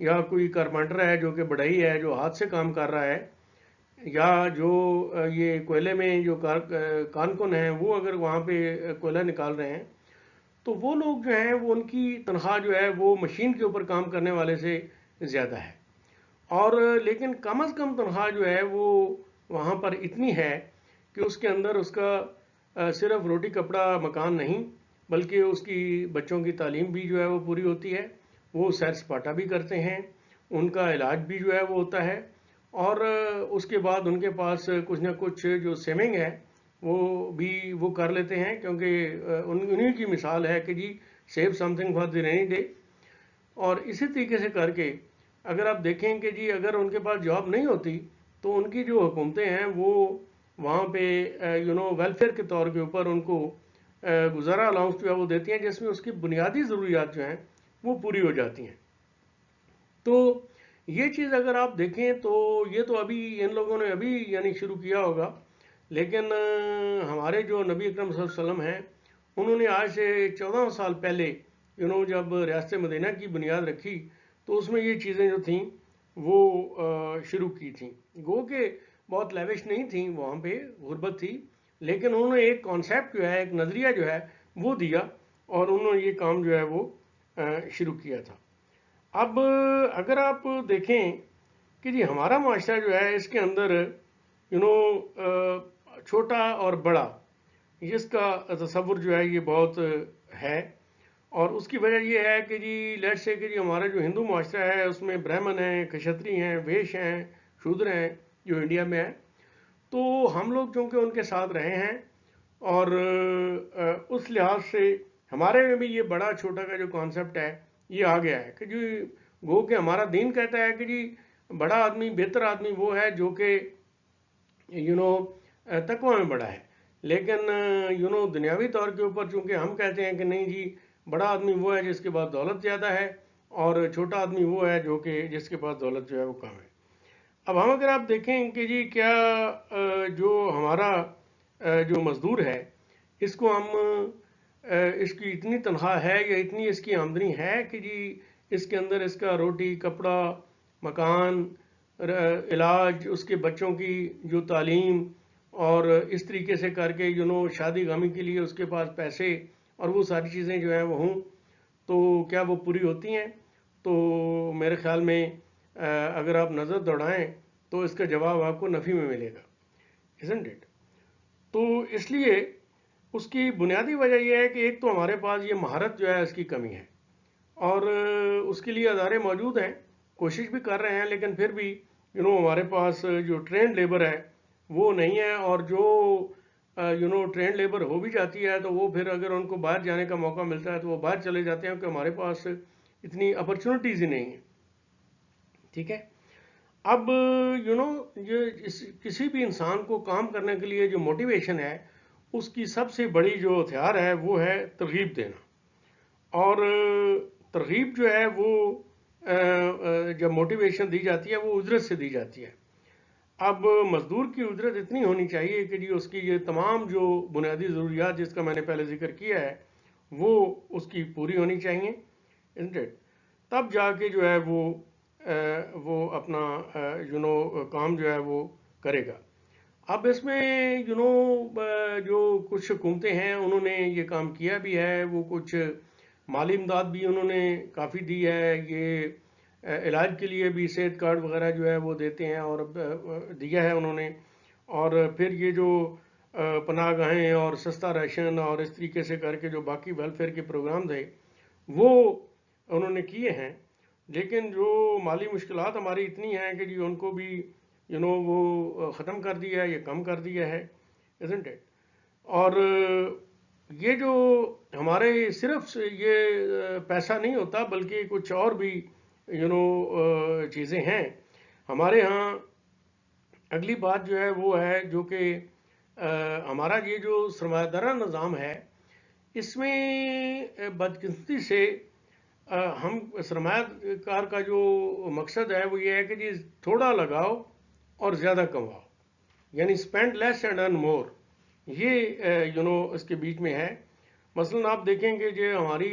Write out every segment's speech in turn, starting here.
یا کوئی کارپینٹر ہے جو کہ بڑھئی ہے جو ہاتھ سے کام کر رہا ہے، یا جو یہ کوئلے میں جو کارکن ہیں وہ اگر وہاں پہ کوئلہ نکال رہے ہیں، تو وہ لوگ جو ہیں وہ ان کی تنخواہ جو ہے وہ مشین کے اوپر کام کرنے والے سے زیادہ ہے، اور لیکن کم از کم تنخواہ جو ہے وہ وہاں پر اتنی ہے کہ اس کے اندر اس کا صرف روٹی کپڑا مکان نہیں، بلکہ اس کی بچوں کی تعلیم بھی جو ہے وہ پوری ہوتی ہے، وہ سیر سپاٹا بھی کرتے ہیں، ان کا علاج بھی جو ہے وہ ہوتا ہے، اور اس کے بعد ان کے پاس کچھ نہ کچھ جو سیونگ ہے وہ بھی وہ کر لیتے ہیں، کیونکہ انہیں کی مثال ہے کہ جی save something for the rainy day. اور اسی طریقے سے کر کے اگر آپ دیکھیں کہ جی اگر ان کے پاس جاب نہیں ہوتی تو ان کی جو حکومتیں ہیں وہ وہاں پہ ویلفیئر کے طور کے اوپر ان کو گزارا الاؤنس جو ہے وہ دیتی ہیں، جس میں اس کی بنیادی ضروریات جو ہیں وہ پوری ہو جاتی ہیں۔ تو یہ چیز اگر آپ دیکھیں تو یہ تو ابھی ان لوگوں نے ابھی یعنی شروع کیا ہوگا، لیکن ہمارے جو نبی اکرم صلی اللہ علیہ وسلم ہیں انہوں نے آج سے 14 سال پہلے جب ریاست مدینہ کی بنیاد رکھی تو اس میں یہ چیزیں جو تھیں وہ شروع کی تھیں، گو کہ بہت لیوش نہیں تھیں، وہاں پہ غربت تھی، لیکن انہوں نے ایک کانسیپٹ جو ہے ایک نظریہ جو ہے وہ دیا، اور انہوں نے یہ کام جو ہے وہ شروع کیا تھا۔ اب اگر آپ دیکھیں کہ جی ہمارا معاشرہ جو ہے اس کے اندر یو نو چھوٹا اور بڑا اس کا تصور جو ہے یہ بہت ہے، اور اس کی وجہ یہ ہے کہ جی لیٹ سے کہ جی ہمارا جو ہندو معاشرہ ہے اس میں برہمن ہیں، کشتری ہیں، ویش ہیں، شودر ہیں جو انڈیا میں ہے، تو ہم لوگ چونکہ ان کے ساتھ رہے ہیں، اور اس لحاظ سے ہمارے میں بھی یہ بڑا چھوٹا کا جو کانسیپٹ ہے یہ آ گیا ہے کہ جی گو کہ ہمارا دین کہتا ہے کہ جی بڑا آدمی بہتر آدمی وہ ہے جو کہ تقوی میں بڑا ہے، لیکن دنیاوی طور کے اوپر چونکہ ہم کہتے ہیں کہ نہیں جی بڑا آدمی وہ ہے جس کے پاس دولت زیادہ ہے، اور چھوٹا آدمی وہ ہے جو کہ جس کے پاس دولت جو ہے وہ کم ہے۔ اب ہم اگر آپ دیکھیں کہ جی کیا جو ہمارا جو مزدور ہے اس کو ہم اس کی اتنی تنخواہ ہے یا اتنی اس کی آمدنی ہے کہ جی اس کے اندر اس کا روٹی کپڑا مکان علاج اس کے بچوں کی جو تعلیم اور اس طریقے سے کر کے شادی غمی کے لیے اس کے پاس پیسے اور وہ ساری چیزیں جو ہیں وہ ہوں، تو کیا وہ پوری ہوتی ہیں؟ تو میرے خیال میں اگر آپ نظر دوڑائیں تو اس کا جواب آپ کو نفی میں ملے گا، isn't it؟ تو اس لیے اس کی بنیادی وجہ یہ ہے کہ ایک تو ہمارے پاس یہ مہارت جو ہے اس کی کمی ہے، اور اس کے لیے ادارے موجود ہیں، کوشش بھی کر رہے ہیں، لیکن پھر بھی ہمارے پاس جو ٹرینڈ لیبر ہے وہ نہیں ہے، اور جو ٹرینڈ لیبر ہو بھی جاتی ہے تو وہ پھر اگر ان کو باہر جانے کا موقع ملتا ہے تو وہ باہر چلے جاتے ہیں، کہ ہمارے پاس اتنی اپرچونٹیز ہی نہیں ہیں، ٹھیک ہے؟ اب یہ کسی بھی انسان کو کام کرنے کے لیے جو موٹیویشن ہے اس کی سب سے بڑی جو ہتھیار ہے وہ ہے ترغیب دینا، اور ترغیب جو ہے وہ جب موٹیویشن دی جاتی ہے وہ اجرت سے دی جاتی ہے۔ اب مزدور کی اجرت اتنی ہونی چاہیے کہ جی اس کی یہ تمام جو بنیادی ضروریات جس کا میں نے پہلے ذکر کیا ہے وہ اس کی پوری ہونی چاہیے، isn't it؟ تب جا کے جو ہے وہ اپنا کام جو ہے وہ کرے گا۔ اب اس میں جو کچھ حکومتیں ہیں انہوں نے یہ کام کیا بھی ہے، وہ کچھ مالی امداد بھی انہوں نے کافی دی ہے، یہ علاج کے لیے بھی صحت کارڈ وغیرہ جو ہے وہ دیتے ہیں اور دیا ہے انہوں نے، اور پھر یہ جو پناہ گاہیں اور سستا ریشن اور اس طریقے سے کر کے جو باقی ویلفیئر کے پروگرام تھے وہ انہوں نے کیے ہیں، لیکن جو مالی مشکلات ہماری اتنی ہیں کہ جی ان کو بھی وہ ختم کر دیا ہے یا کم کر دیا ہے، isn't it؟ اور یہ جو ہمارے صرف یہ پیسہ نہیں ہوتا بلکہ کچھ اور بھی چیزیں ہیں ہمارے ہاں۔ اگلی بات جو ہے وہ ہے جو کہ ہمارا یہ جو سرمایہ دارانہ نظام ہے اس میں بدقسمتی سے ہم سرمایہ کار کا جو مقصد ہے وہ یہ ہے کہ جی تھوڑا لگاؤ اور زیادہ کماؤ، یعنی اسپینڈ لیس اینڈ ارن مور، یہ اس کے بیچ میں ہے۔ مثلاً آپ دیکھیں کہ جو ہماری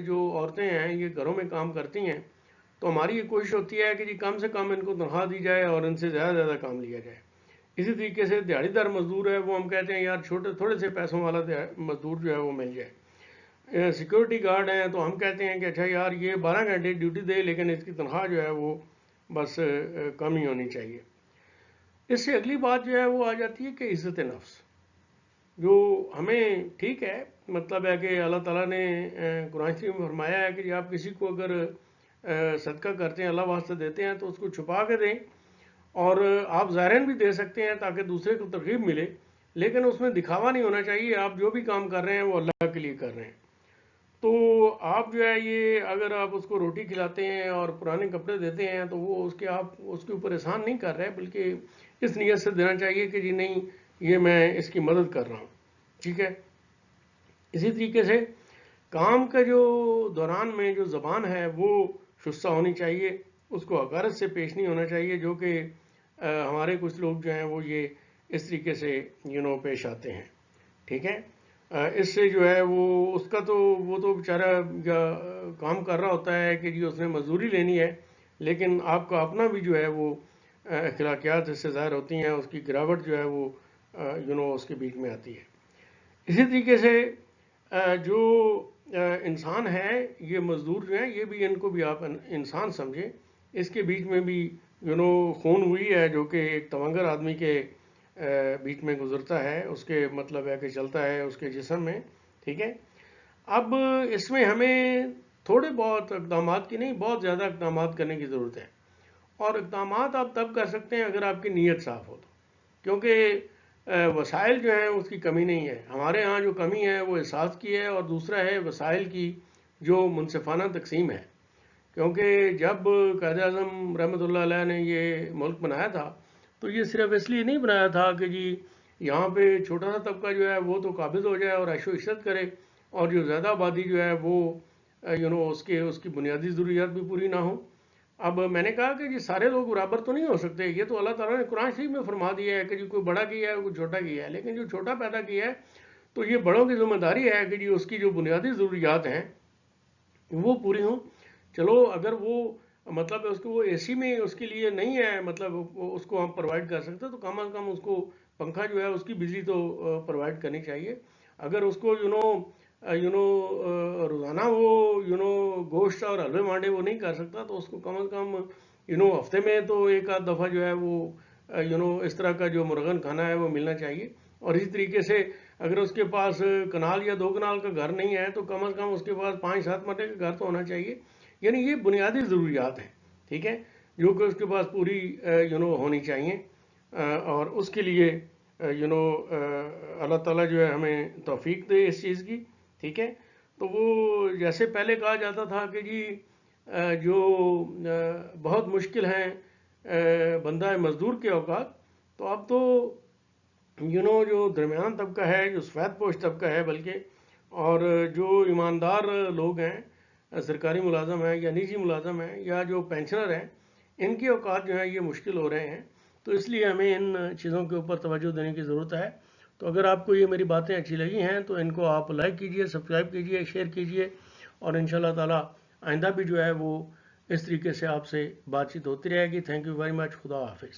جو عورتیں ہیں یہ گھروں میں کام کرتی ہیں تو ہماری یہ کوشش ہوتی ہے کہ جی کم سے کم ان کو تنخواہ دی جائے اور ان سے زیادہ زیادہ کام لیا جائے. اسی طریقے سے دیہڑی دار مزدور ہے وہ ہم کہتے ہیں یار تھوڑے سے پیسوں والا مزدور جو ہے وہ مل جائے. سیکورٹی گارڈ ہیں تو ہم کہتے ہیں کہ اچھا یار یہ 12 گھنٹے ڈیوٹی دے لیکن اس کی تنخواہ جو ہے وہ بس کم ہی ہونی چاہیے. اس سے اگلی بات جو ہے وہ آ جاتی ہے کہ عزت نفس، جو ہمیں ٹھیک ہے مطلب ہے کہ اللہ تعالیٰ نے قرآن شریف میں فرمایا ہے کہ آپ کسی کو اگر صدقہ کرتے ہیں، اللہ واسطے دیتے ہیں تو اس کو چھپا کے دیں، اور آپ ظاہراً بھی دے سکتے ہیں تاکہ دوسرے کو ترغیب ملے، لیکن اس میں دکھاوا نہیں ہونا چاہیے. آپ جو بھی کام کر رہے ہیں وہ اللہ کے لیے کر رہے ہیں. تو آپ جو ہے یہ اگر آپ اس کو روٹی کھلاتے ہیں اور پرانے کپڑے دیتے ہیں تو وہ آپ اس کے اوپر احسان نہیں کر رہے، بلکہ اس نیت سے دینا چاہیے کہ جی نہیں یہ میں اس کی مدد کر رہا ہوں. ٹھیک ہے. اسی طریقے سے کام کا جو دوران میں جو زبان ہے وہ شستہ ہونی چاہیے، اس کو حقارت سے پیش نہیں ہونا چاہیے، جو کہ ہمارے کچھ لوگ جو ہیں وہ یہ اس طریقے سے پیش آتے ہیں. ٹھیک ہے. اس سے جو ہے وہ اس کا تو وہ تو بیچارہ کام کر رہا ہوتا ہے کہ جی اس نے مزدوری لینی ہے، لیکن آپ کا اپنا بھی جو ہے وہ اخلاقیات اس سے ظاہر ہوتی ہیں، اس کی گراوٹ جو ہے وہ اس کے بیچ میں آتی ہے. اسی طریقے سے جو انسان ہے، یہ مزدور جو ہیں یہ بھی ان کو بھی آپ انسان سمجھیں. اس کے بیچ میں بھی خون ہوئی ہے جو کہ ایک تونگر آدمی کے بیچ میں گزرتا ہے، اس کے مطلب ہے کہ چلتا ہے اس کے جسم میں. ٹھیک ہے. اب اس میں ہمیں تھوڑے بہت اقدامات کی نہیں، بہت زیادہ اقدامات کرنے کی ضرورت ہے. اور اقدامات آپ تب کر سکتے ہیں اگر آپ کی نیت صاف ہو تو، کیونکہ وسائل جو ہیں اس کی کمی نہیں ہے. ہمارے ہاں جو کمی ہے وہ احساس کی ہے، اور دوسرا ہے وسائل کی جو منصفانہ تقسیم ہے. کیونکہ جب قائد اعظم رحمۃ اللہ علیہ نے یہ ملک بنایا تھا تو یہ صرف اس لیے نہیں بنایا تھا کہ جی یہاں پہ چھوٹا سا طبقہ جو ہے وہ تو قابض ہو جائے اور عیش و عشرت کرے، اور جو زیادہ آبادی جو ہے وہ اس کی بنیادی ضروریات بھی پوری نہ ہوں. اب میں نے کہا کہ جی سارے لوگ برابر تو نہیں ہو سکتے، یہ تو اللہ تعالیٰ نے قرآن شریف میں فرما دیا ہے کہ جی کوئی بڑا کیا ہے کوئی چھوٹا کیا ہے، لیکن جو چھوٹا پیدا کیا ہے تو یہ بڑوں کی ذمہ داری ہے کہ جی اس کی جو بنیادی ضروریات ہیں وہ پوری ہوں. چلو اگر وہ مطلب اس کو وہ اے سی میں اس کے لیے نہیں ہے، مطلب اس کو ہم پرووائڈ کر سکتے تو کم از کم اس کو پنکھا جو ہے اس کی بجلی تو پرووائڈ کرنی چاہیے. اگر اس کو روزانہ وہ گوشت اور حلوے مانڈے وہ نہیں کر سکتا تو اس کو کم از کم ہفتے میں تو ایک آدھ دفعہ جو ہے وہ اس طرح کا جو مرغن کھانا ہے وہ ملنا چاہیے. اور اسی طریقے سے اگر اس کے پاس کنال یا 2 کنال کا گھر نہیں ہے تو کم از کم اس کے پاس 5-7 مرلے کا گھر تو ہونا چاہیے. یعنی یہ بنیادی ضروریات ہیں. ٹھیک ہے. جو کہ اس کے پاس پوری ہونی چاہیے، اور اس کے لیے اللہ تعالیٰ جو ہے ہمیں توفیق دے اس چیز کی. ٹھیک ہے. تو وہ جیسے پہلے کہا جاتا تھا کہ جی جو بہت مشکل ہیں بندہ مزدور کے اوقات، تو اب تو جو درمیان طبقہ ہے، جو سفید پوش طبقہ ہے بلکہ، اور جو ایماندار لوگ ہیں، سرکاری ملازم ہیں یا نجی ملازم ہیں یا جو پینشنر ہیں، ان کے اوقات جو ہیں یہ مشکل ہو رہے ہیں. تو اس لیے ہمیں ان چیزوں کے اوپر توجہ دینے کی ضرورت ہے. تو اگر آپ کو یہ میری باتیں اچھی لگی ہیں تو ان کو آپ لائک کیجئے، سبسکرائب کیجئے، شیئر کیجئے، اور انشاءاللہ تعالی آئندہ بھی جو ہے وہ اس طریقے سے آپ سے بات چیت ہوتی رہے گی. Thank you very much. خدا حافظ.